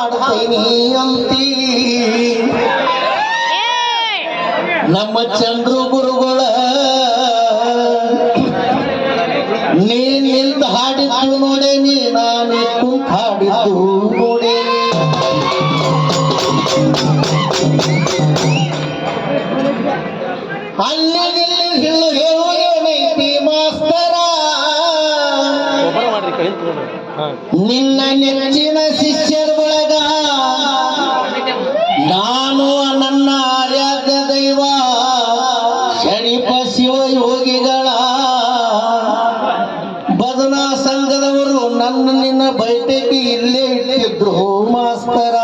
ಹಾಡ್ತೈನಿ ಅಂತಿ ನಮ್ಮ ಚಂದ್ರು ಗುರುಗಳ ನೀನ್ ನಿಲ್ದ ಹಾಡಿದ್ದು ನೋಡೇನಿ ನಾನಿತ್ತು ಹಾಡಿದ್ದು ನೋಡೇನಿ ಅಲ್ಲಿ ಹೇಳು ಏನೈತಿ ಮಾಸ್ತರ ನಿನ್ನ ನೆಚ್ಚಿನ ಶಿಷ್ಯರ ಒಳಗ ನಾನು ನನ್ನ ಆರ್ಯಾದ ದೈವ ಶರೀಫ ಶಿವ ಯೋಗಿಗಳ ಭಜನಾ ಸಂಘದವರು ನನ್ನ ನಿನ್ನ ಬೈಠಕಿ ಇಲ್ಲೇ ಇಟ್ಟಿದ್ರು ಮಾಸ್ತರ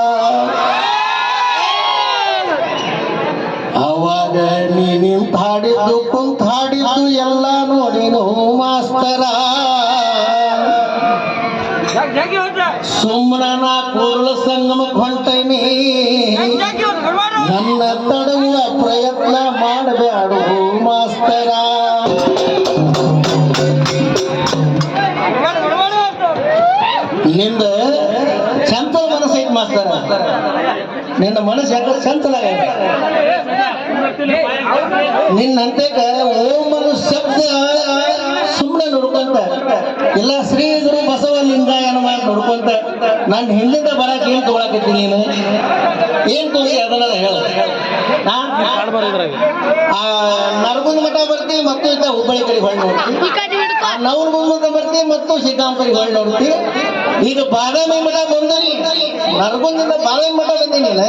ಅವಾಗ ನೀನಿಂತ ಹಾಡಿದ್ದು ಕುಂತ ಹಾಡಿದ್ದು ಎಲ್ಲ ನೋಡಿನು ಮಾಸ್ತರ ಸುಮ್ಮನ ನಾ ಕೂರ್ಲ ಸಂಗಮಕ್ಕೆ ಹೊಂಟೈನಿ ನನ್ನ ತಡುವ ಪ್ರಯತ್ನ ಮಾಡಬೇಡ ಮಾಸ್ತರ ನಿಂದ ಚಂಚಲ ಮನಸ್ಸೈತಿ ಮಾಸ್ತರ ನಿನ್ನ ಮನಸ್ಸು ಯಾಕೆ ಚಂಚಲ ನಿನ್ನಂತೇಕ ಓಮನ ಶಬ್ದ ಸುಮ್ಮನೆ ನೋಡ್ಕೊಂತ ಇಲ್ಲ ಶ್ರೀ ಗುರು ಬಸವಲಿಂಗಾಯನ ಮಾಡಿ ನೋಡ್ಕೊಂತ ನಾನು ಹಿಂದಿಂದ ಬರಕ್ಕೆ ಏನ್ ತಗೊಳಕತ್ತೀನಿ ನೀನು ಏನ್ ತೋಗಿ ಅದನ್ನ ಹೇಳ ನರಗುಂದ ಮಠ ಬರ್ತೀವಿ ಮತ್ತು ಇದ್ದ ಹುಬ್ಬಳ್ಳಿ ಕಡೆ ಹೊಳ್ಳಿ ನೋಡ್ತೀವಿ ನವಲಗುಂದ ಬರ್ತೀವಿ ಮತ್ತು ಶ್ರೀಕಾಂಪುರಿಗೆ ಹೊಳ್ಳಿ ನೋಡ್ತೀವಿ ಈಗ ಬಾದಾಮಿ ಮಠ ಬಂದಲ್ಲಿ ನರಗುಂದಿಂದ ಬಾದಾಮಿ ಮಠ ಬಂದಿ ನೀನು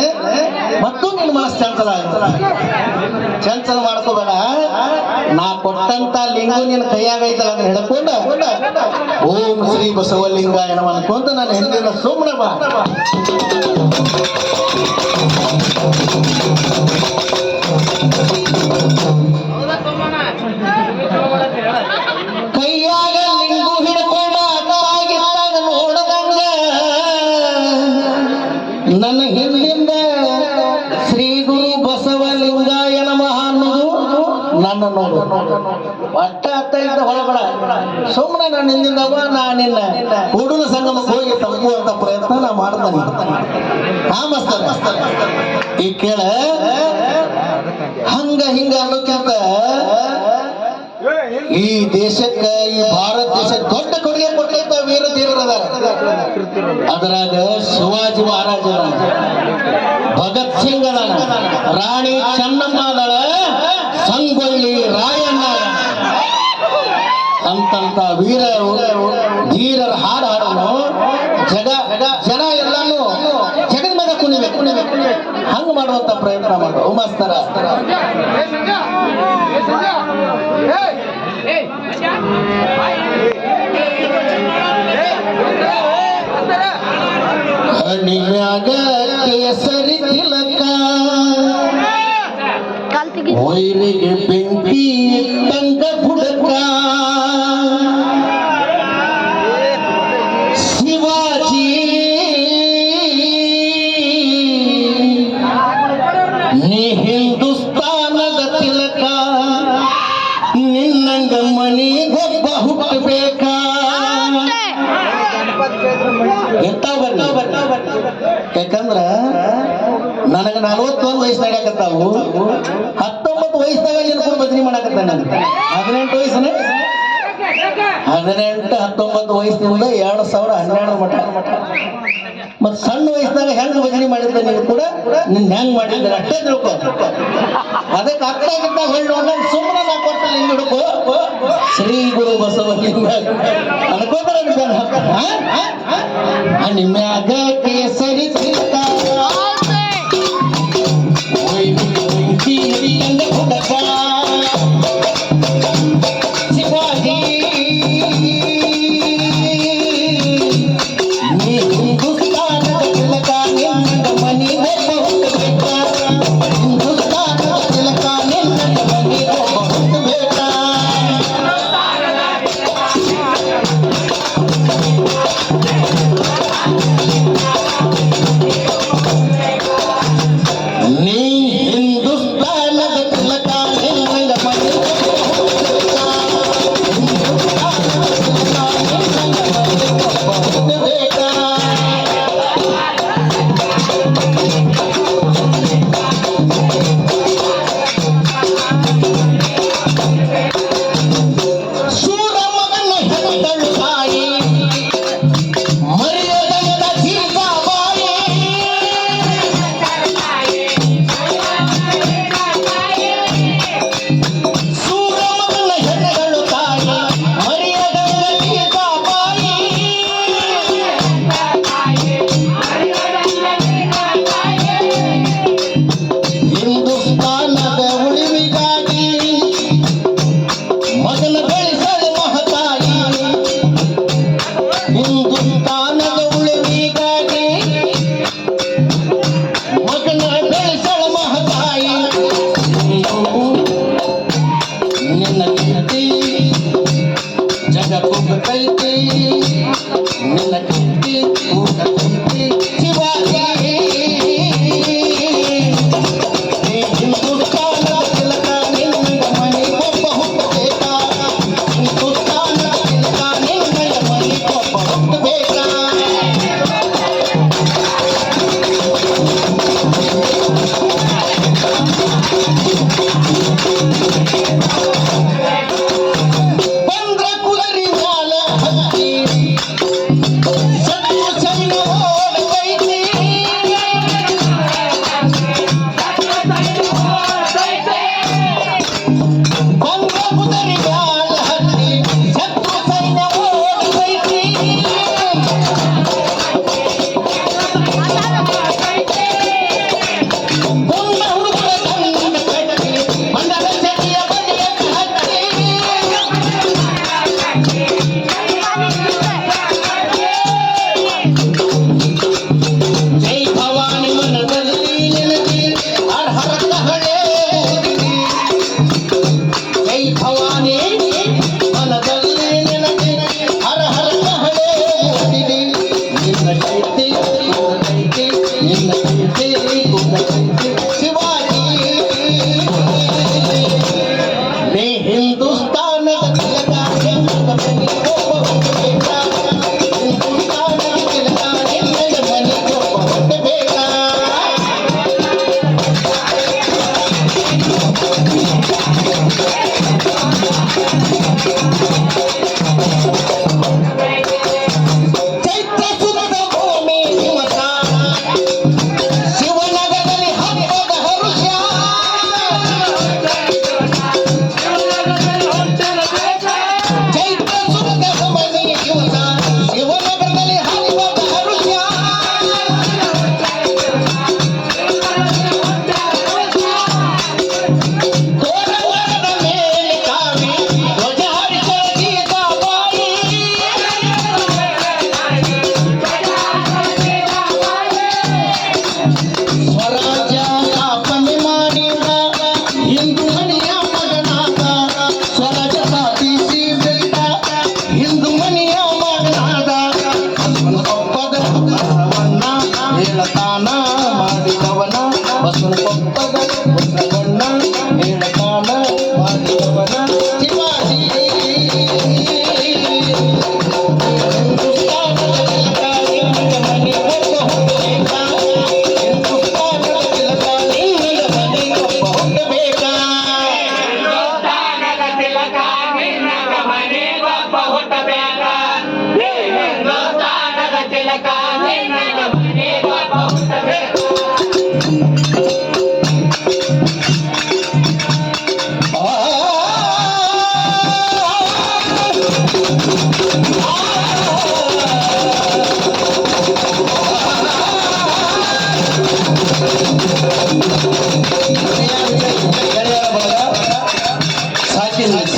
ಮತ್ತು ನಿನ್ನ ಮನಸ್ಸು ಚಂಚಲ ಚಂಚಲ ಮಾಡ್ಕೋಬೇಡ ನಾ ಕೊಟ್ಟಂತ ಲಿಂಗು ನಿನ್ನ ಕೈಯಾಗೈತಲ್ಲ ಅದನ್ನ ಹಿಡ್ಕೊಂಡ ಓಂ ಶ್ರೀ ಬಸವಲಿಂಗಾಯನ ಅನ್ಕೊಂತ ನಾನು ಹಿಂದಿನ ಸುಮ್ಮನೆ ಬಾ ಕೈಯಾಗ ಲಿಂಗು ಹಿಡ್ಕೊಂಡ ಅದಾಗಿದ್ದಾಗ ನೋಡದಂಗ ನನ್ನ ಹಿಂದಿಂದ ಶ್ರೀ ಗುರು ಬಸವಲಿಂಗಾಯನ ಅನ್ನೋದು ನನ್ನ ನೋಡು ಒಟ್ಟ ಅತ್ತ ಇದ್ದ ಹೊಳಬೇಡ ಸುಮ್ಮನೆ ನಾನು ಹಿಂದಿಂದವ ನಾ ನಿನ್ನ ಕೂಡಲ ಸಂಗಮಕ್ಕೆ ಹೋಗಿ ತಲುಪುವಂತ ಪ್ರಯತ್ನ ನಾ ಮಾಡ್ತಾನೆ ಮಾಸ್ತರ ಈ ಕೇಳ ಹಂಗ ಹಿಂಗ ಅನ್ನೋಕ್ಕಿಂತ ಈ ದೇಶಕ್ಕ ಈ ಭಾರತ ದೇಶಕ್ಕೆ ದೊಡ್ಡ ಕೊಡುಗೆ ಕೊಟ್ಟಿದ್ದ ವೀರ ಧೀರರದಾರ ಅದರಾಗ ಶಿವಾಜಿ ಮಹಾರಾಜ ಭಗತ್ ಸಿಂಗ್ ಅದಾನ ರಾಣಿ ಚೆನ್ನಮ್ಮ ಅದಳ ಸಂಗೊಳ್ಳಿ ರಾಯಣ್ಣ ಅಂತಂತ ವೀರ ಧೀರರ ಹಾಡು ಹಾಡೋನು ಜನ ಎಲ್ಲಾನು ಜಗದ ಮೇಲೆ ಕುಣಿಬೇಕು ಹಂಗ ಮಾಡುವಂತ ಪ್ರಯತ್ನ ಮಾಡು ಮಾಸ್ತರ ಹಣಿಮ್ಯಾಗ ಕೇಸರಿ ತಿಲಕ ವೈರಿಗೆ ಬೆಂಕಿ ಇಟ್ಟಂಗ ಬುಡಕ ಶಿವಾಜಿ ನೀ ಹಿಂದೂಸ್ತಾನದ ತಿಲಕ ನಿನ್ನಂಗ ಮನಿಗೊಬ್ಬ ಹುಟ್ಟಬೇಕ ಯಾಕಂದ್ರ ನನಗ 41 ವಯಸ್ಸು ನಡ್ಯಾಕತ್ತಾವು 19 ವಯಸ್ಸಾಗ ನಿನ್ನ ಕೂಡ ಭಜನೆ ಮಾಡಾಕತ್ತ ನಾನು 18 ವಯಸ್ಸನ 18 19 ವಯಸ್ಸಿನಿಂದ 2012 ಮಠ ಮತ್ ಸಣ್ಣ ವಯಸ್ಸಿನಾಗ ಹೆಂಗ್ ಭಜನೆ ಮಾಡಿದ್ದೆ ನೀನು ಕೂಡ ನಿನ್ ಹೆಂಗ್ ಮಾಡಿದ್ದೆ ಅಷ್ಟೇ ತಿಳ್ಕೊ ಅದಕ್ಕೆ ಅಕ್ಕಾಗಿದ್ದಾಗ ಹೊಳ್ಳಿ ನೋಡ ಸುಮ್ಮನೆ ನಾ ಕೊಟ್ಟ ಲಿಂಗ ಹಿಡ್ಕೊ ಶ್ರೀ ಗುರು ಬಸವಲಿಂಗ ಅನ್ಕೋತಾರ ನಿಮ್ಯಾಗ ಕೇಸರಿ ತಿಲಕ ಶಿವಾಜಿ ಹಿಂದೂಸ್ತಾನದ ತಿಲಕ ನಿನ್ನ ಮನಿ ಹುಟ್ಟಬೇಕ ಹಿಂದೂಸ್ತಾನದ ತಿಲಕ ನಿನ್ನ ಮನಿ ಹುಟ್ಟಬೇಕ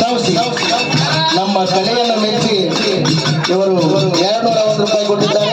ಸೌಸಿ ನಮ್ಮ ಕಲೆಯನ್ನು ಮೆಚ್ಚಿ ಇವರು 201 ರೂಪಾಯಿ ಕೊಟ್ಟಿದ್ದಾರೆ.